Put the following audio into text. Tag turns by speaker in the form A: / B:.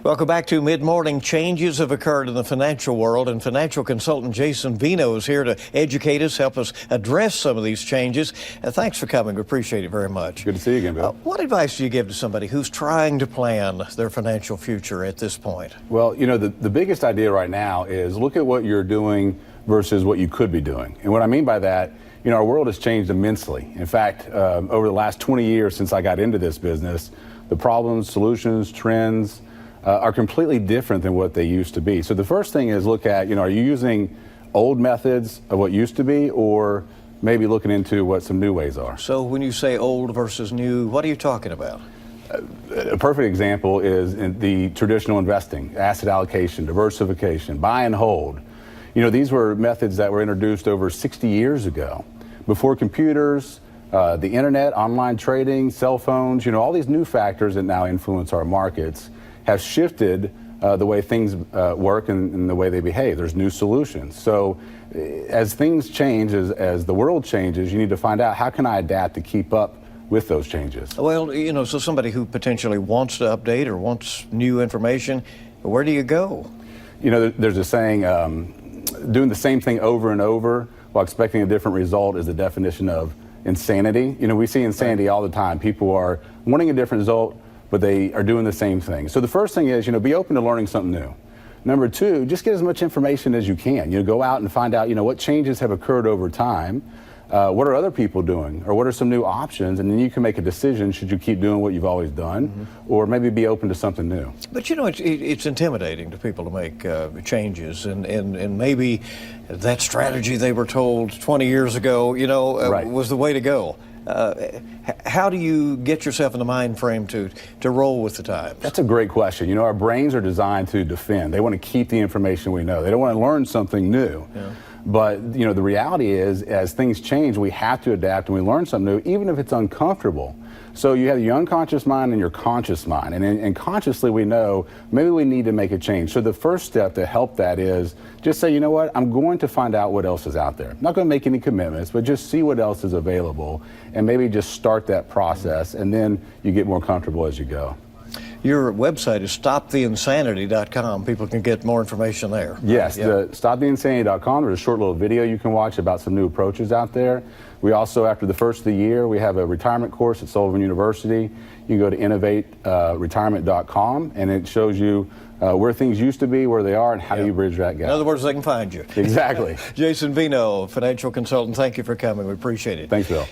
A: Welcome back to Mid-Morning. Changes have occurred in the financial world, and financial consultant Jason Veinot is here to educate us, help us address some of these changes. Thanks for coming. We appreciate it very much.
B: Good to see you again, Bill.
A: What advice do you give to somebody who's trying to plan their financial future at this point?
B: Well, you know, the biggest idea right now is look at what you're doing versus what you could be doing. And what I mean by that, you know, our world has changed immensely. In fact, over the last 20 years since I got into this business, the problems, solutions, trends are completely different than what they used to be. So the first thing is look at, you know, are you using old methods of what used to be, or maybe looking into what some new ways are?
A: So when you say old versus new, what are you talking about?
B: A perfect example is in the traditional investing, asset allocation, diversification, buy and hold. You know, these were methods that were introduced over 60 years ago, before computers, the internet, online trading, cell phones, you know, all these new factors that now influence our markets have shifted the way things work and the way they behave. There's new solutions. So as things change, as the world changes, you need to find out, how can I adapt to keep up with those changes?
A: Well, you know, so somebody who potentially wants to update or wants new information, where do you go?
B: You know, there's a saying, doing the same thing over and over while expecting a different result is the definition of insanity. You know, we see insanity all the time. People are wanting a different result, but they are doing the same thing. So the first thing is, you know, be open to learning something new. Number two, just get as much information as you can. You know, go out and find out, you know, what changes have occurred over time. What are other people doing, or what are some new options? And then you can make a decision, should you keep doing what you've always done, or maybe be open to something new.
A: But you know, it's intimidating to people to make changes, and maybe that strategy they were told 20 years ago, you know, was the way to go. How do you get yourself in the mind frame to roll with the times?
B: That's a great question. You know, our brains are designed to defend. They want to keep the information we know. They don't want to learn something new. Yeah. But, you know, the reality is, as things change, we have to adapt and we learn something new, even if it's uncomfortable. So you have your unconscious mind and your conscious mind. And consciously we know maybe we need to make a change. So the first step to help that is just say, you know what, I'm going to find out what else is out there. I'm not going to make any commitments, but just see what else is available and maybe just start that process, and then you get more comfortable as you go.
A: Your website is stoptheinsanity.com. People can get more information there.
B: Yes, stoptheinsanity.com. There's a short little video you can watch about some new approaches out there. We also, after the first of the year, we have a retirement course at Sullivan University. You can go to innovateretirement.com, and it shows you where things used to be, where they are, and how do you bridge that gap.
A: In other words, they can find you.
B: Exactly.
A: Jason Veinot, financial consultant, thank you for coming. We appreciate it.
B: Thanks, Bill.